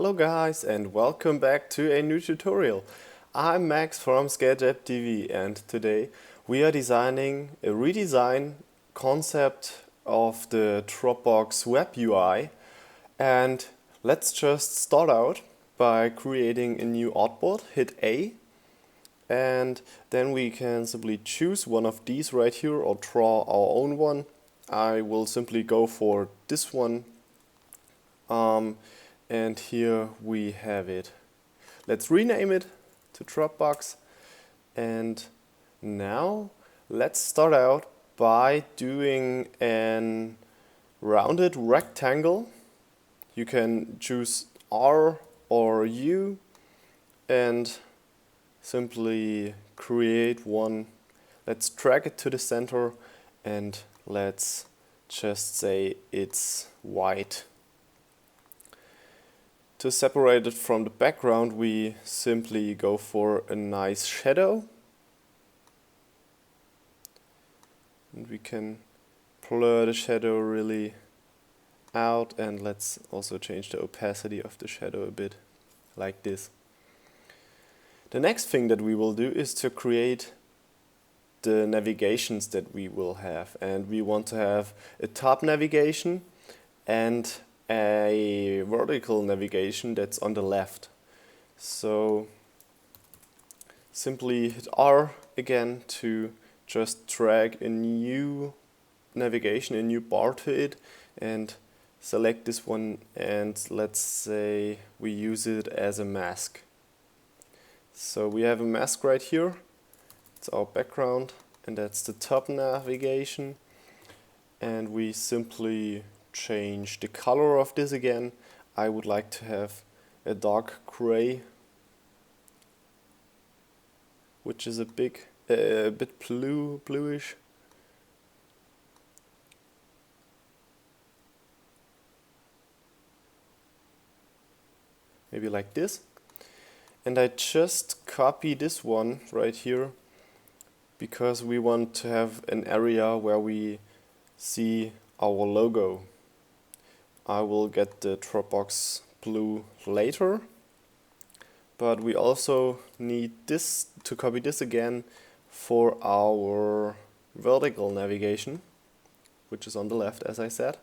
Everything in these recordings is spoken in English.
Hello guys and welcome back to a new tutorial. I'm Max from Sketchapp TV and today we are designing a redesign concept of the Dropbox web UI, and let's just start out by creating a new artboard. Hit A and then we can simply choose one of these right here or draw our own one. I will simply go for this one. And here we have it. Let's rename it to Dropbox. And now let's start out by doing an rounded rectangle. You can choose R or U and simply create one. Let's drag it to the center and let's just say it's white. To separate it from the background, we simply go for a nice shadow. And we can blur the shadow really out, and let's also change the opacity of the shadow a bit, like this. The next thing that we will do is to create the navigations that we will have. And we want to have a top navigation and a vertical navigation that's on the left. So simply hit R again to just drag a new navigation, a new bar to it, and select this one, and let's say we use it as a mask. So we have a mask right here. It's our background and that's the top navigation, and we simply change the color of this again. I would like to have a dark gray, which is a bit bluish. Maybe like this. And I just copy this one right here because we want to have an area where we see our logo. I will get the Dropbox blue later, but we also need this to copy this again for our vertical navigation, which is on the left, as I said.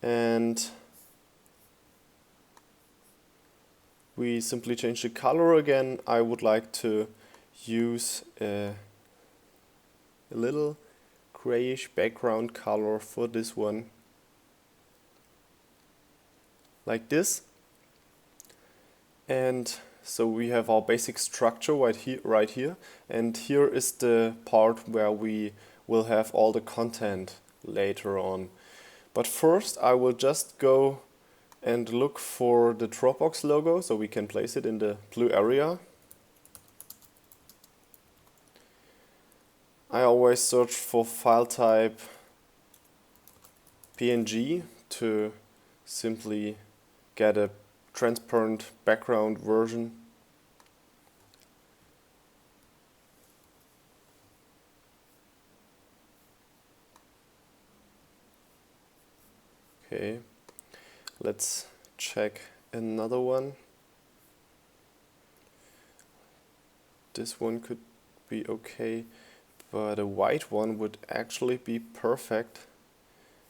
And we simply change the color again. I would like to use a little grayish background color for this one, like this. And so we have our basic structure right here, and here is the part where we will have all the content later on. But first I will just go and look for the Dropbox logo so we can place it in the blue area. I always search for file type PNG to simply get a transparent background version. Okay, let's check another one. This one could be okay, but a white one would actually be perfect.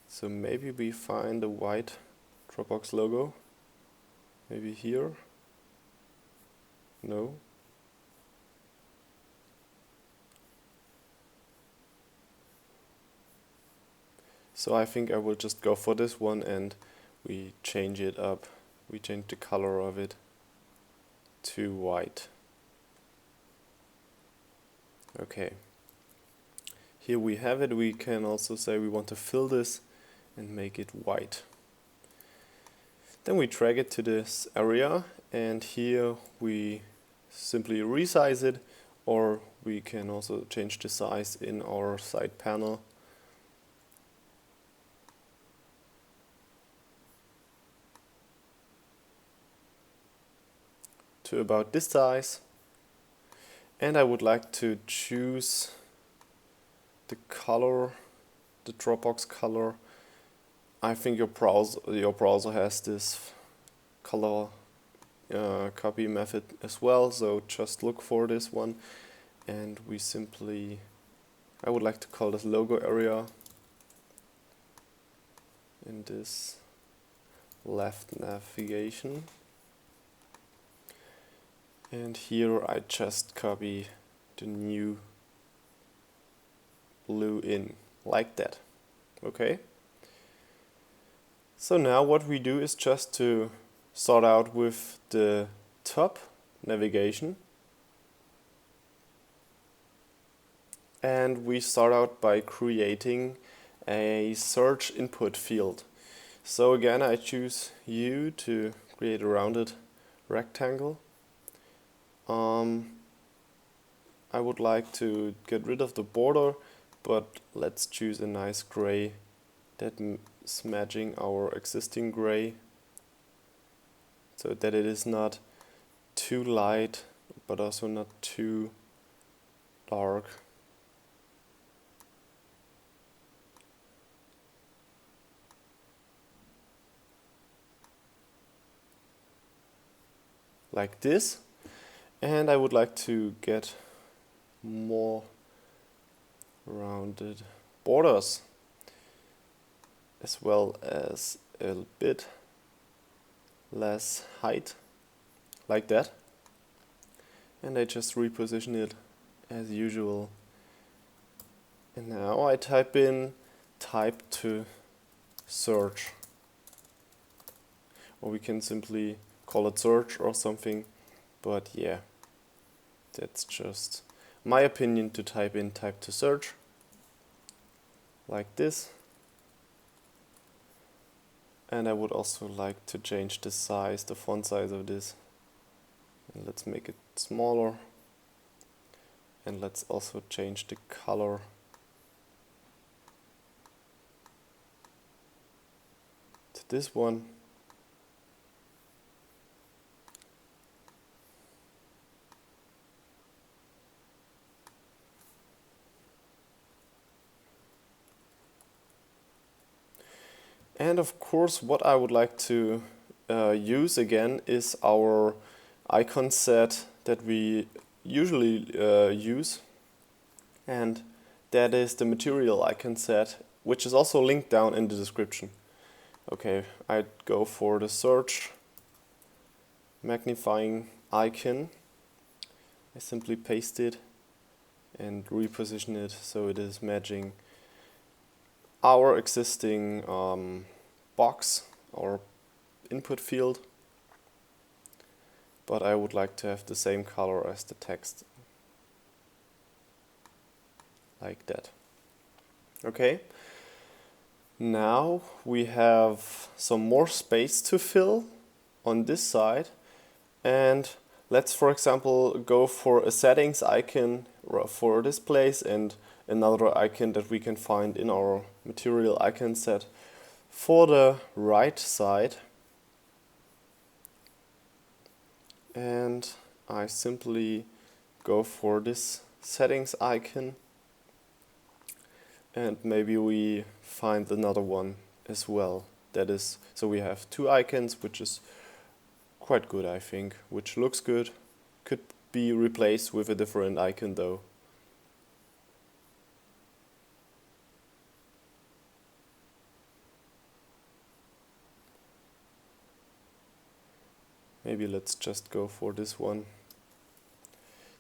So maybe we find a white Dropbox logo. Maybe here? No? So I think I will just go for this one and we change it up. We change the color of it to white. Okay. Here we have it. We can also say we want to fill this and make it white. Then we drag it to this area, and here we simply resize it, or we can also change the size in our side panel. To about this size. And I would like to choose the color, the Dropbox color. I think your browser has this color copy method as well, so just look for this one, and we simply, I would like to call this logo area in this left navigation, and here I just copy the new blue in like that. Okay, so now what we do is just to start out with the top navigation, and we start out by creating a search input field. So again, I choose U to create a rounded rectangle. I would like to get rid of the border, but let's choose a nice gray that is matching our existing gray, so that it is not too light but also not too dark. Like this. And I would like to get more rounded borders, as well as a bit less height, like that. And I just reposition it as usual. And now I type in type to search, or we can simply call it search or something, but yeah, that's just my opinion to type in type to search, like this. And I would also like to change the size, the font size of this. And let's make it smaller. And let's also change the color to this one. And of course, what I would like to use again is our icon set that we usually use, and that is the material icon set, which is also linked down in the description. Okay, I'd go for the search magnifying icon. I simply paste it and reposition it so it is matching our existing box or input field, but I would like to have the same color as the text, like that. Okay, now we have some more space to fill on this side, and let's for example go for a settings icon for this place and another icon that we can find in our material icon set for the right side. And I simply go for this settings icon, and maybe we find another one as well. That is, so we have two icons, which is quite good, I think, which looks good. Could be replaced with a different icon though. Maybe let's just go for this one.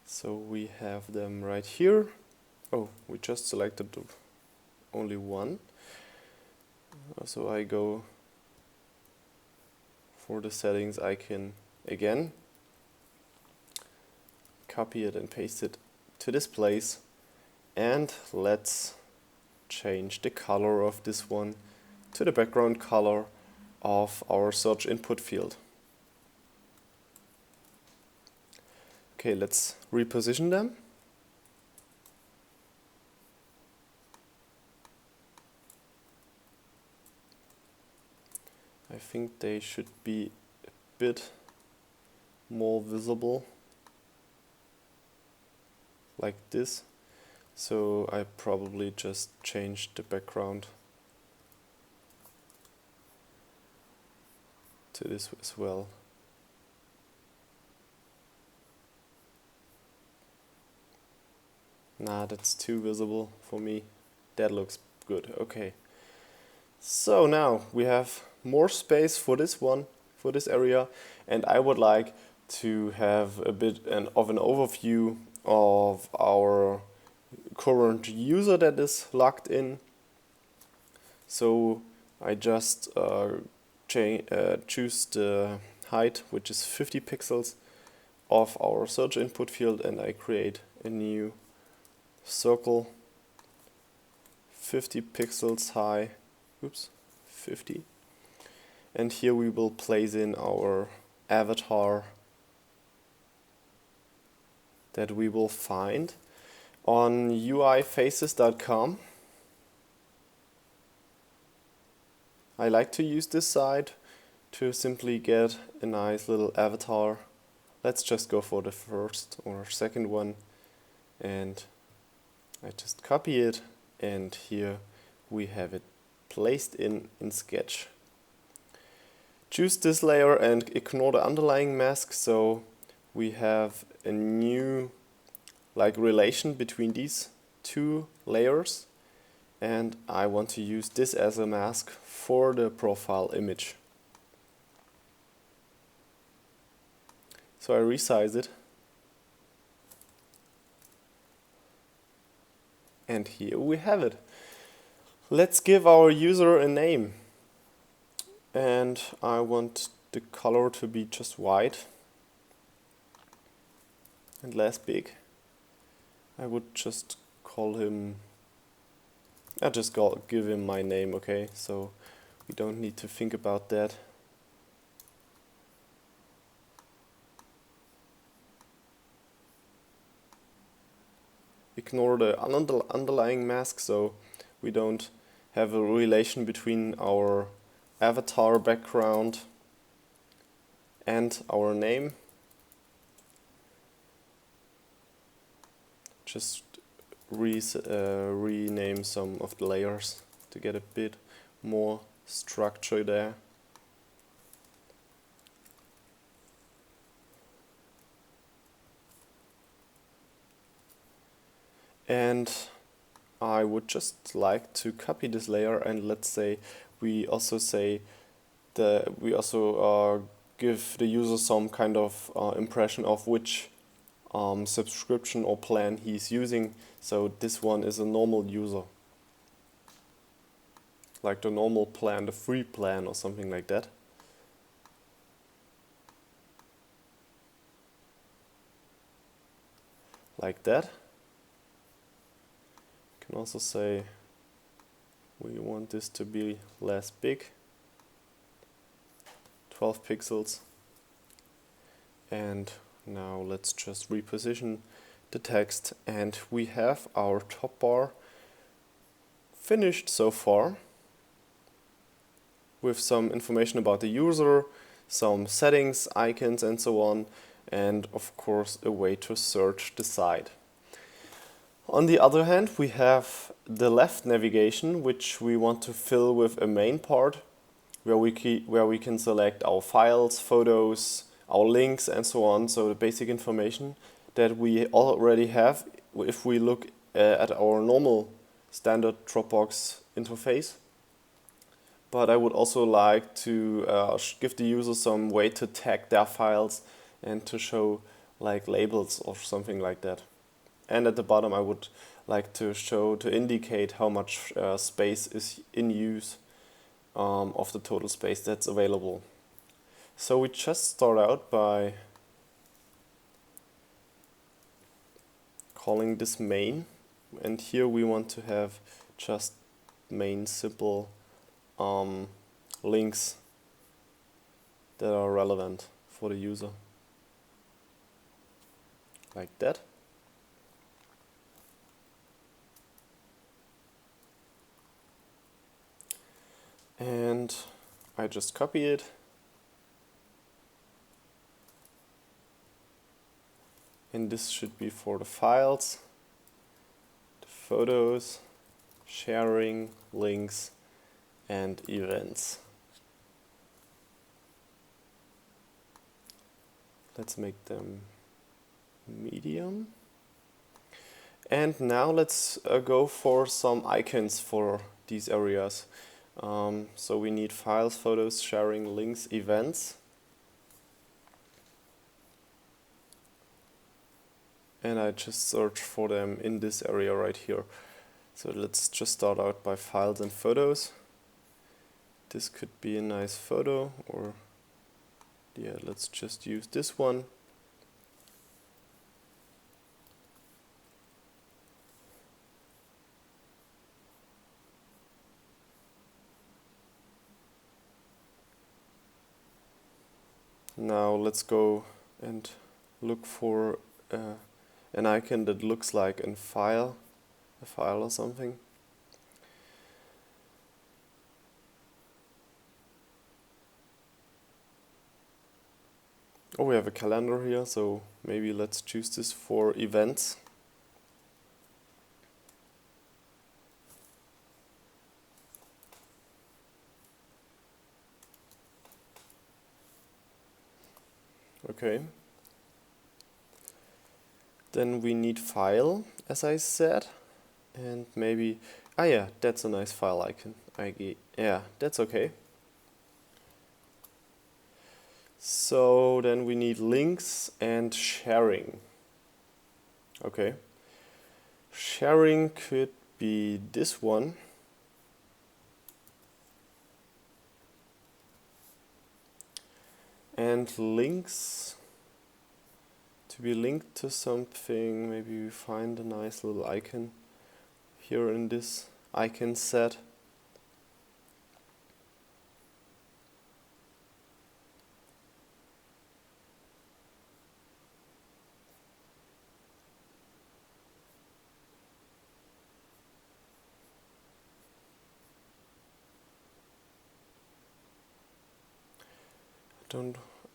So we have them right here. Oh, we just selected only one. So I go for the settings icon again, copy it and paste it to this place, and let's change the color of this one to the background color of our search input field. Okay, let's reposition them. I think they should be a bit more visible, like this. So I probably just changed the background to this as well. Nah, that's too visible for me. That looks good. Okay. So now we have more space for this one, for this area, and I would like to have a bit of an overview of our current user that is logged in. So I just choose the height, which is 50 pixels, of our search input field, and I create a new circle 50 pixels high. Oops, 50. And here we will place in our avatar that we will find on uifaces.com. I like to use this site to simply get a nice little avatar. Let's just go for the first or second one, and I just copy it, and here we have it placed in Sketch. Choose this layer and ignore the underlying mask, so we have a new relation between these two layers, and I want to use this as a mask for the profile image. So I resize it, and here we have it. Let's give our user a name, and I want the color to be just white and less big. I would just call him, give him my name, okay? So we don't need to think about that. Ignore the underlying mask, so we don't have a relation between our avatar background and our name. Just rename some of the layers to get a bit more structure there. And I would just like to copy this layer, and let's say we also give the user some kind of impression of which subscription or plan he's using. So this one is a normal user, like the normal plan, the free plan or something like that. Like that. Can also say we want this to be less big, 12 pixels, and now let's just reposition the text, and we have our top bar finished so far with some information about the user, some settings, icons and so on, and of course a way to search the site. On the other hand, we have the left navigation, which we want to fill with a main part where we can select our files, photos, our links and so on, so the basic information that we already have if we look at our normal standard Dropbox interface. But I would also like to give the user some way to tag their files and to show like labels or something like that. And at the bottom I would like to indicate how much space is in use of the total space that's available. So we just start out by calling this main, and here we want to have just main simple links that are relevant for the user, like that. And I just copy it, and this should be for the files, the photos, sharing, links and events. Let's make them medium. And now let's go for some icons for these areas. So we need files, photos, sharing, links, events. And I just search for them in this area right here. So let's just start out by files and photos. This could be a nice photo, or yeah, let's just use this one. Now let's go and look for an icon that looks like a file or something. Oh, we have a calendar here, so maybe let's choose this for events. Okay. Then we need file, as I said, and maybe, yeah, that's a nice file icon. Yeah, that's okay. So then we need links and sharing. Okay. Sharing could be this one. And links, to be linked to something, maybe we find a nice little icon here in this icon set.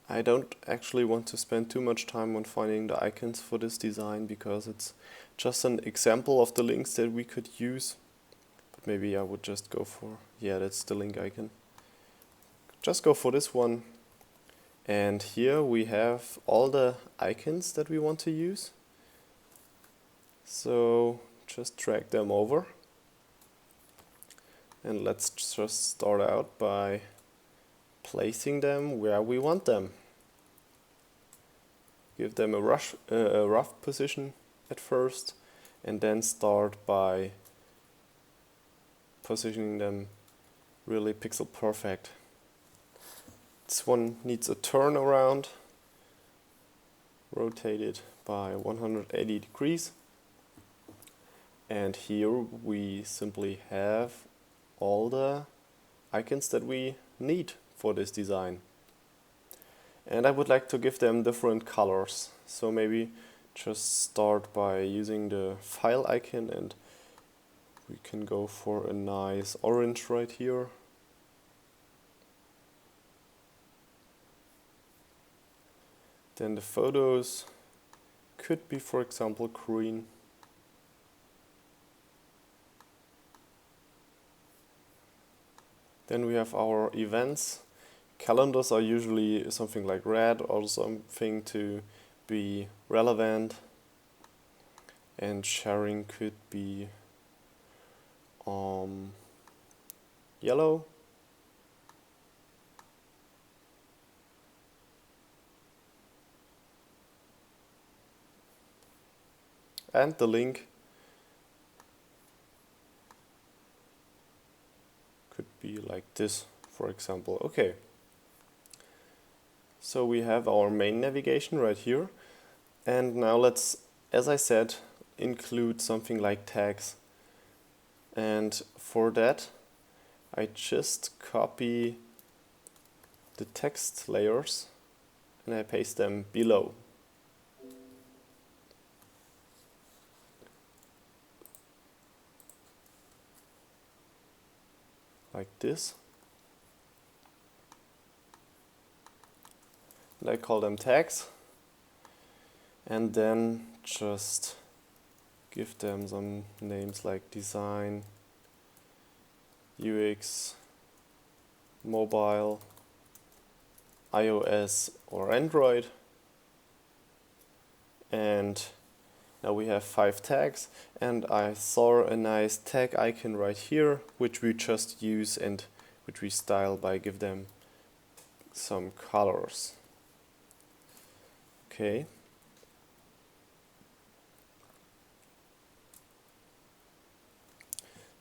I don't actually want to spend too much time on finding the icons for this design, because it's just an example of the links that we could use. But maybe I would just go for, yeah, that's the link icon. Just go for this one. And here we have all the icons that we want to use. So just drag them over. And let's just start out by placing them where we want them. Give them a rough position at first, and then start by positioning them really pixel perfect. This one needs a turnaround, rotate it by 180 degrees. And here we simply have all the icons that we need for this design. And I would like to give them different colors. So maybe just start by using the file icon, and we can go for a nice orange right here. Then the photos could be, for example, green. Then we have our events. Calendars are usually something like red, or something to be relevant. And sharing could be yellow. And the link could be like this, for example. Okay. So we have our main navigation right here. And now let's, as I said, include something like tags. And for that, I just copy the text layers and I paste them below. Like this. And I call them tags. And then just give them some names like design, UX, mobile, iOS or Android. And now we have 5 tags, and I saw a nice tag icon right here, which we just use and which we style by give them some colors. Okay.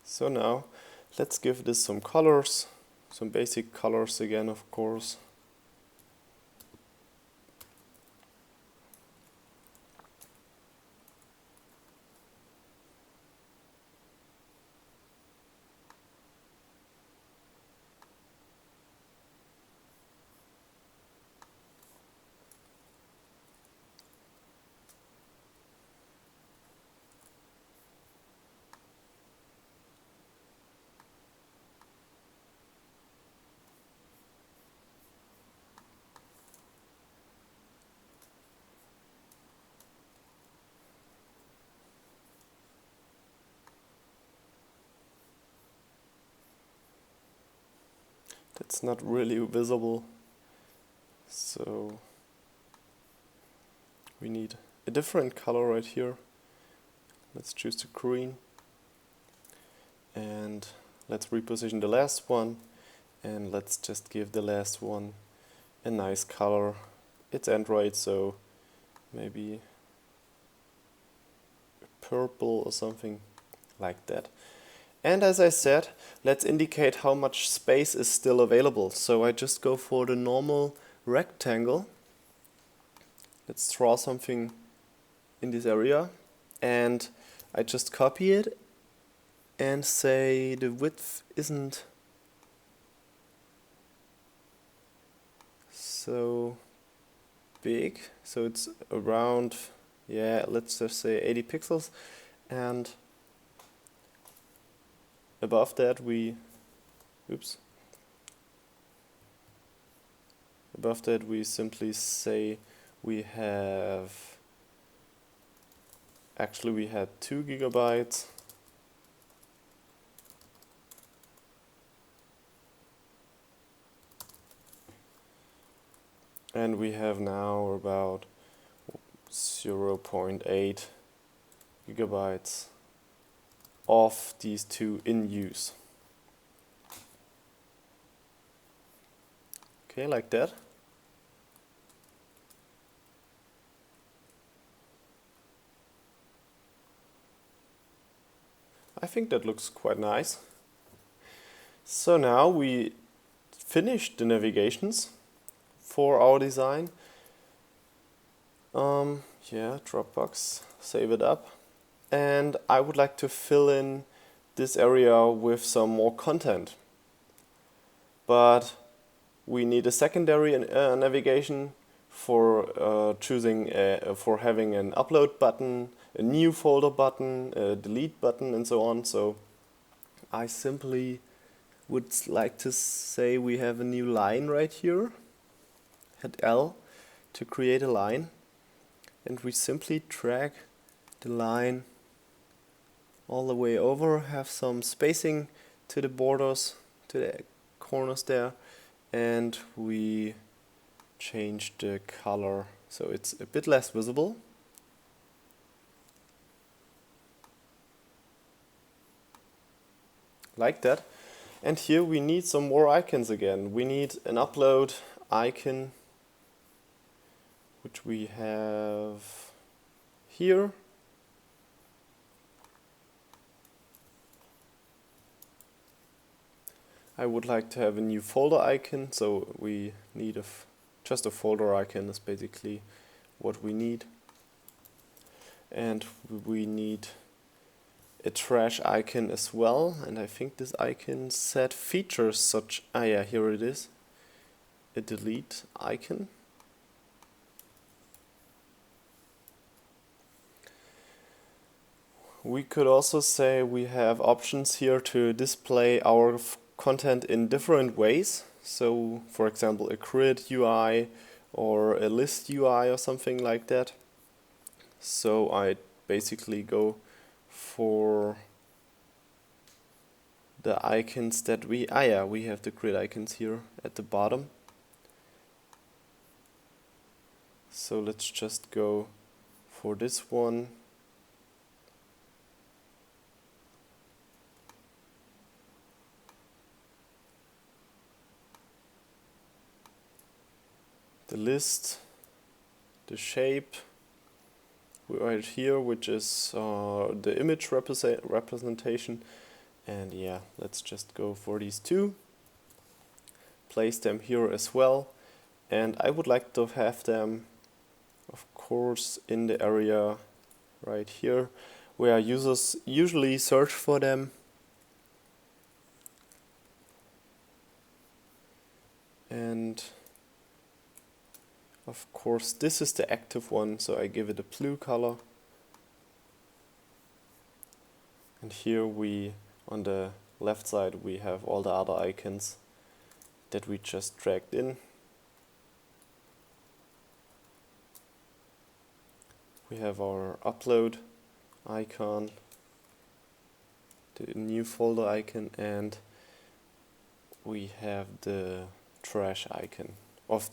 So now let's give this some colors, some basic colors again, of course. That's not really visible, so we need a different color right here. Let's choose the green, and let's reposition the last one, and let's just give the last one a nice color. It's Android, so maybe purple or something like that. And as I said, let's indicate how much space is still available. So I just go for the normal rectangle. Let's draw something in this area, and I just copy it and say the width isn't so big, so it's around, yeah, let's just say 80 pixels, and above that we simply say we had 2 gigabytes, and we have now about 0.8 gigabytes of these 2 in use. Okay, like that. I think that looks quite nice. So now we finished the navigations for our design. Yeah, Dropbox, save it up. And I would like to fill in this area with some more content. But we need a secondary navigation for for having an upload button, a new folder button, a delete button, and so on. So I simply would like to say we have a new line right here. Hit L to create a line, and we simply drag the line all the way over, have some spacing to the borders, to the corners there, and we change the color so it's a bit less visible. Like that. And here we need some more icons again. We need an upload icon, which we have here. I would like to have a new folder icon, so we need just a folder icon is basically what we need. And we need a trash icon as well, and I think this icon set features such, yeah, here it is, a delete icon. We could also say we have options here to display our content in different ways. So, for example, a grid UI or a list UI or something like that. So I basically go for the icons that we have the grid icons here at the bottom. So let's just go for this one, the list, the shape right here, which is the image representation, and yeah, let's just go for these two, place them here as well, and I would like to have them, of course, in the area right here where users usually search for them. And of course this is the active one, so I give it a blue color. And here on the left side we have all the other icons that we just dragged in. We have our upload icon, the new folder icon, and we have the trash icon of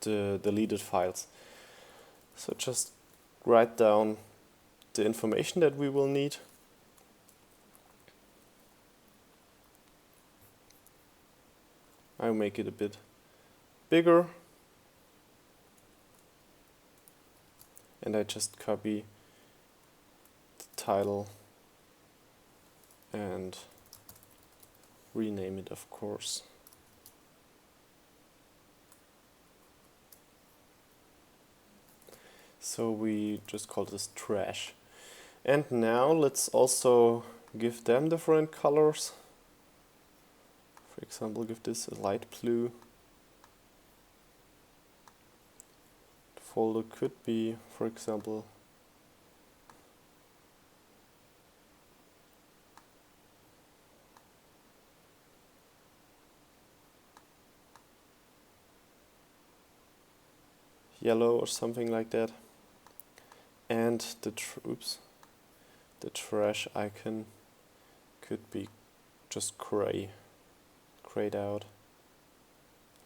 the deleted files. So just write down the information that we will need. I'll make it a bit bigger, and I just copy the title and rename it, of course. So we just call this trash. And now let's also give them different colors. For example, give this a light blue. The folder could be, for example, yellow or something like that. And the trash icon could be just grayed out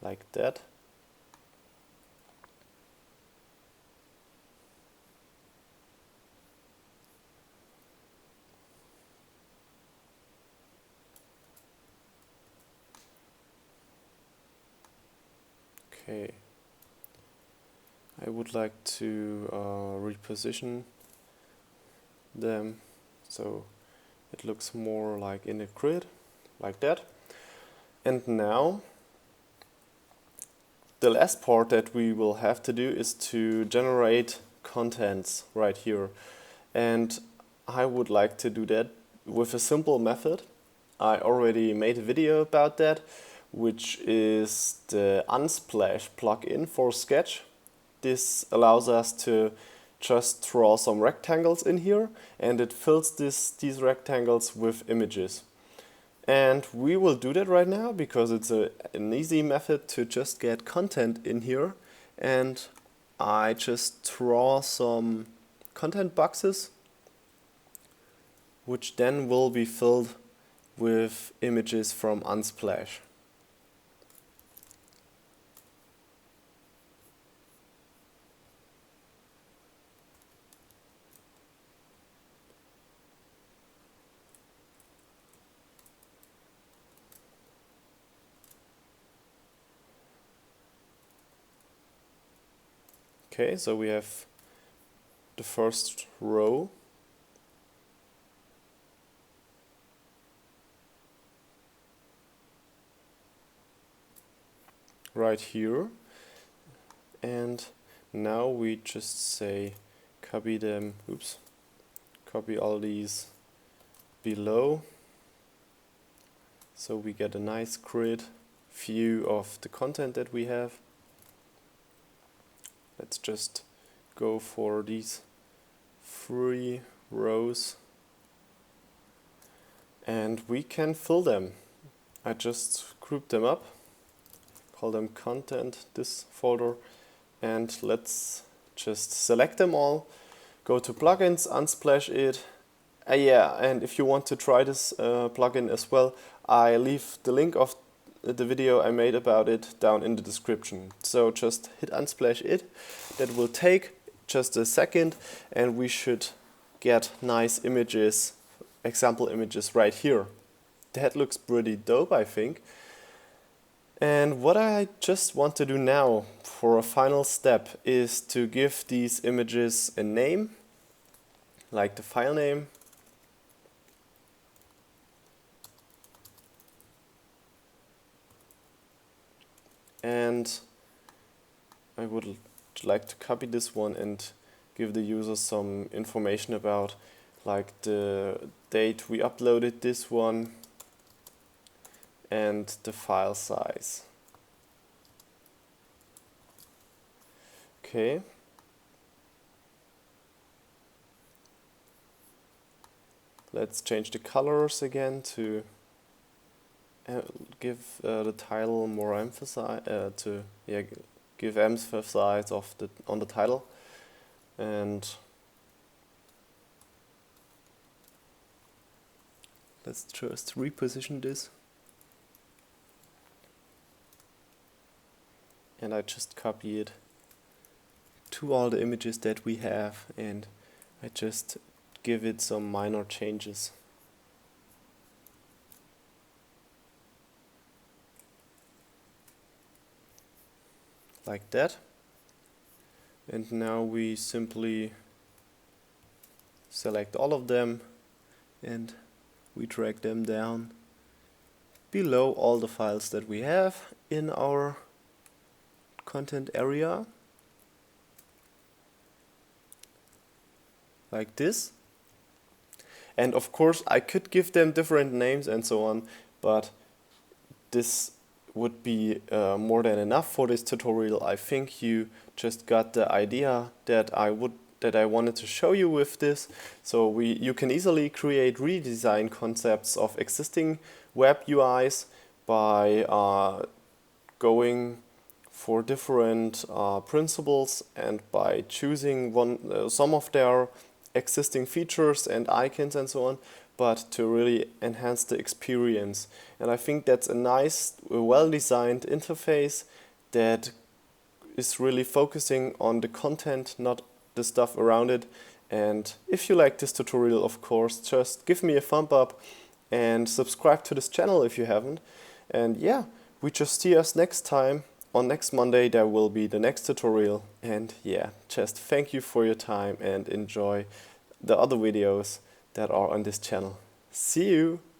like that. Okay. I would like to reposition them so it looks more like in a grid, like that. And now the last part that we will have to do is to generate contents right here. And I would like to do that with a simple method. I already made a video about that, which is the Unsplash plugin for Sketch. This allows us to just draw some rectangles in here, and it fills these rectangles with images. And we will do that right now because it's an easy method to just get content in here. And I just draw some content boxes, which then will be filled with images from Unsplash. Okay, so we have the first row. Right here. And now we just say copy them, copy all these below. So we get a nice grid view of the content that we have. Let's just go for these 3 rows and we can fill them. I just group them up, call them content, this folder, and let's just select them all, go to plugins, unsplash it. Yeah, and if you want to try this plugin as well, I leave the link of the video I made about it down in the description. So just hit unsplash it. That will take just a second and we should get nice images, example images right here. That looks pretty dope, I think. And what I just want to do now for a final step is to give these images a name, like the file name. And I would like to copy this one and give the user some information about like the date we uploaded this one and the file size. Okay. Let's change the colors again to give the title more emphasis, give emphasis on the title, and let's just reposition this. And I just copy it to all the images that we have, and I just give it some minor changes. Like that. And now we simply select all of them and we drag them down below all the files that we have in our content area, like this. And of course I could give them different names and so on, but this would be more than enough for this tutorial. I think you just got the idea that I wanted to show you with this. So you can easily create redesign concepts of existing web UIs by going for different principles and by choosing some of their existing features and icons and so on, but to really enhance the experience. And I think that's a nice, well-designed interface that is really focusing on the content, not the stuff around it. And if you like this tutorial, of course, just give me a thumb up and subscribe to this channel if you haven't. And yeah, we just see us next time. On next Monday there will be the next tutorial. And yeah, just thank you for your time and enjoy the other videos that are on this channel. See you!